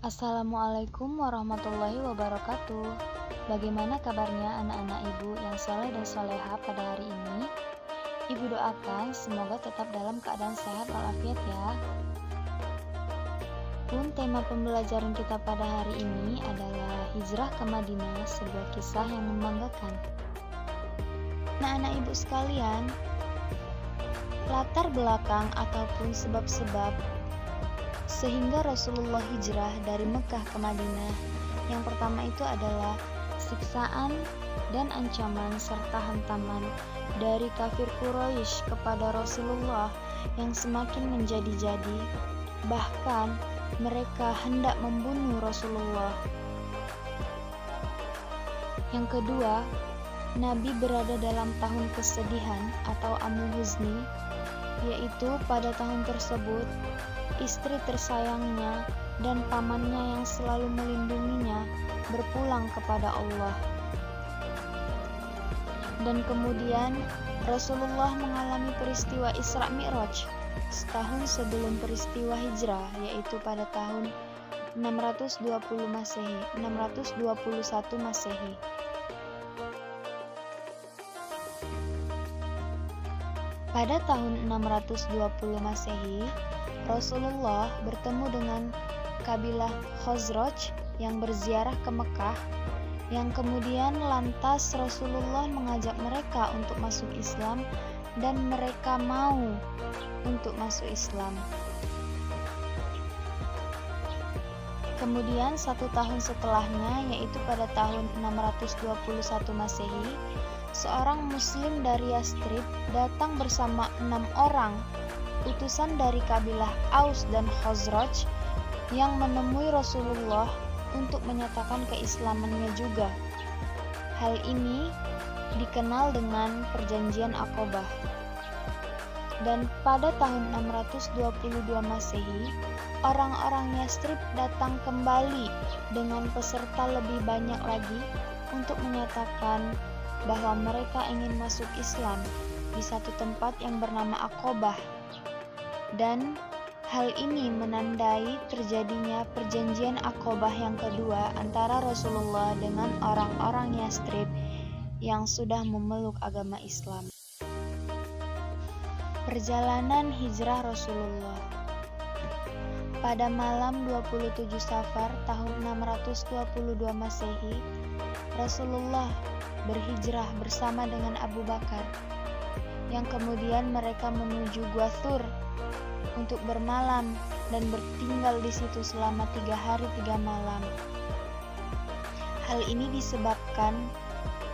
Assalamualaikum warahmatullahi wabarakatuh. Bagaimana kabarnya anak-anak ibu yang saleh dan soleha pada hari ini? Ibu doakan semoga tetap dalam keadaan sehat walafiat ya. Pun tema pembelajaran kita pada hari ini adalah hijrah ke Madinah, sebuah kisah yang membanggakan. Nah, anak ibu sekalian, latar belakang ataupun sebab-sebab sehingga Rasulullah hijrah dari Mekah ke Madinah. Yang pertama itu adalah siksaan dan ancaman serta hantaman dari kafir Quraisy kepada Rasulullah yang semakin menjadi-jadi. Bahkan mereka hendak membunuh Rasulullah. Yang kedua, Nabi berada dalam tahun kesedihan atau amul huzni, yaitu pada tahun tersebut istri tersayangnya dan pamannya yang selalu melindunginya berpulang kepada Allah. Dan kemudian Rasulullah mengalami peristiwa Isra Mi'raj setahun sebelum peristiwa hijrah, yaitu pada tahun 621 Masehi. Pada tahun 620 Masehi, Rasulullah bertemu dengan kabilah Khazraj yang berziarah ke Mekah, yang kemudian lantas Rasulullah mengajak mereka untuk masuk Islam dan mereka mau untuk masuk Islam. Kemudian 1 tahun setelahnya, yaitu pada tahun 621 Masehi, seorang muslim dari Yastrib datang bersama 6 orang utusan dari kabilah Aus dan Khazraj yang menemui Rasulullah untuk menyatakan keislamannya juga. Hal ini dikenal dengan Perjanjian Aqabah. Dan pada tahun 622 Masehi, orang-orang Yastrib datang kembali dengan peserta lebih banyak lagi untuk menyatakan bahwa mereka ingin masuk Islam di satu tempat yang bernama Aqabah. Dan hal ini menandai terjadinya Perjanjian Aqabah yang kedua antara Rasulullah dengan orang-orang Yastrib yang sudah memeluk agama Islam. Perjalanan hijrah Rasulullah. Pada malam 27 Safar tahun 622 Masehi, Rasulullah berhijrah bersama dengan Abu Bakar, yang kemudian mereka menuju Gua Thur untuk bermalam dan bertinggal di situ selama 3 hari 3 malam. Hal ini disebabkan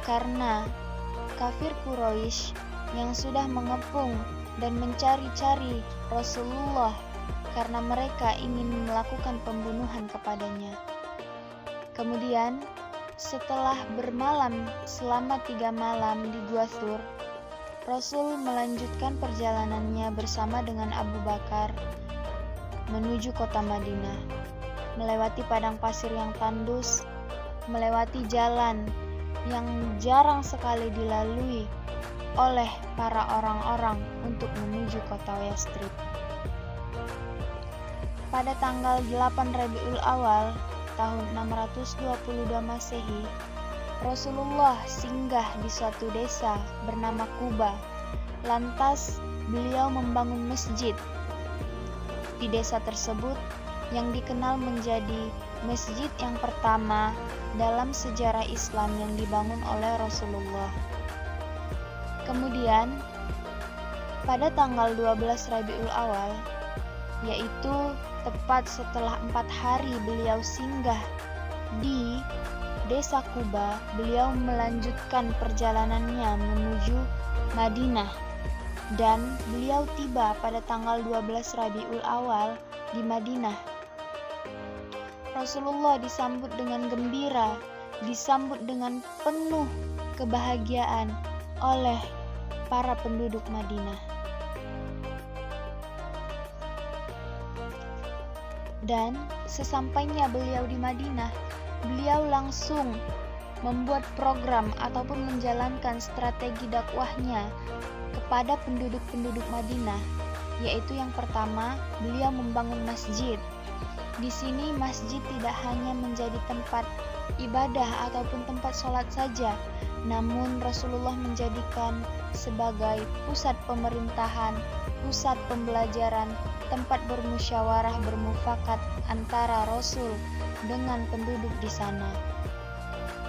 karena kafir Quraisy yang sudah mengepung dan mencari-cari Rasulullah karena mereka ingin melakukan pembunuhan kepadanya. Kemudian setelah bermalam selama 3 malam di Gua Thur, Rasul melanjutkan perjalanannya bersama dengan Abu Bakar menuju kota Madinah, melewati padang pasir yang tandus, melewati jalan yang jarang sekali dilalui oleh para orang-orang untuk menuju kota Yastrib. Pada tanggal 8 Rabiul Awal tahun 622 Masehi, Rasulullah singgah di suatu desa bernama Quba. Lantas beliau membangun masjid di desa tersebut yang dikenal menjadi masjid yang pertama dalam sejarah Islam yang dibangun oleh Rasulullah. Kemudian pada tanggal 12 Rabiul Awal, yaitu tepat setelah 4 hari beliau singgah di desa Quba, beliau melanjutkan perjalanannya menuju Madinah dan beliau tiba pada tanggal 12 Rabiul Awal di Madinah. Rasulullah disambut dengan gembira, disambut dengan penuh kebahagiaan oleh para penduduk Madinah. Dan sesampainya beliau di Madinah, beliau langsung membuat program ataupun menjalankan strategi dakwahnya kepada penduduk-penduduk Madinah, yaitu yang pertama, beliau membangun masjid. Di sini masjid tidak hanya menjadi tempat ibadah ataupun tempat sholat saja, namun Rasulullah menjadikan sebagai pusat pemerintahan, pusat pembelajaran, tempat bermusyawarah bermufakat antara Rasul dengan penduduk di sana.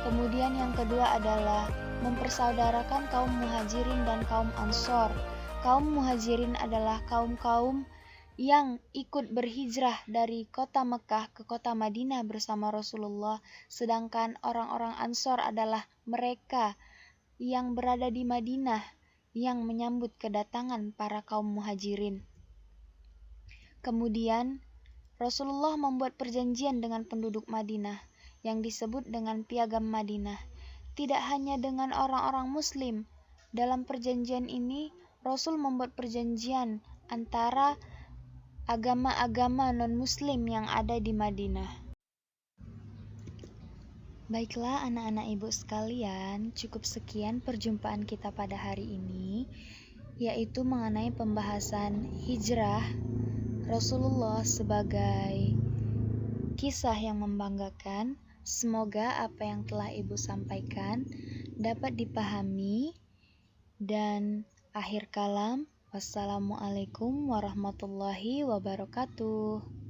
Kemudian yang kedua adalah mempersaudarakan kaum muhajirin dan kaum ansor. Kaum muhajirin adalah kaum-kaum yang ikut berhijrah dari kota Mekah ke kota Madinah bersama Rasulullah, sedangkan orang-orang ansor adalah mereka yang berada di Madinah yang menyambut kedatangan para kaum muhajirin. Kemudian Rasulullah membuat perjanjian dengan penduduk Madinah yang disebut dengan Piagam Madinah. Tidak hanya dengan orang-orang Muslim. Dalam perjanjian ini, Rasul membuat perjanjian antara agama-agama non-Muslim yang ada di Madinah. Baiklah anak-anak ibu sekalian, cukup sekian perjumpaan kita pada hari ini, yaitu mengenai pembahasan hijrah Rasulullah sebagai kisah yang membanggakan. Semoga apa yang telah ibu sampaikan dapat dipahami. Dan akhir kalam, wassalamualaikum warahmatullahi wabarakatuh.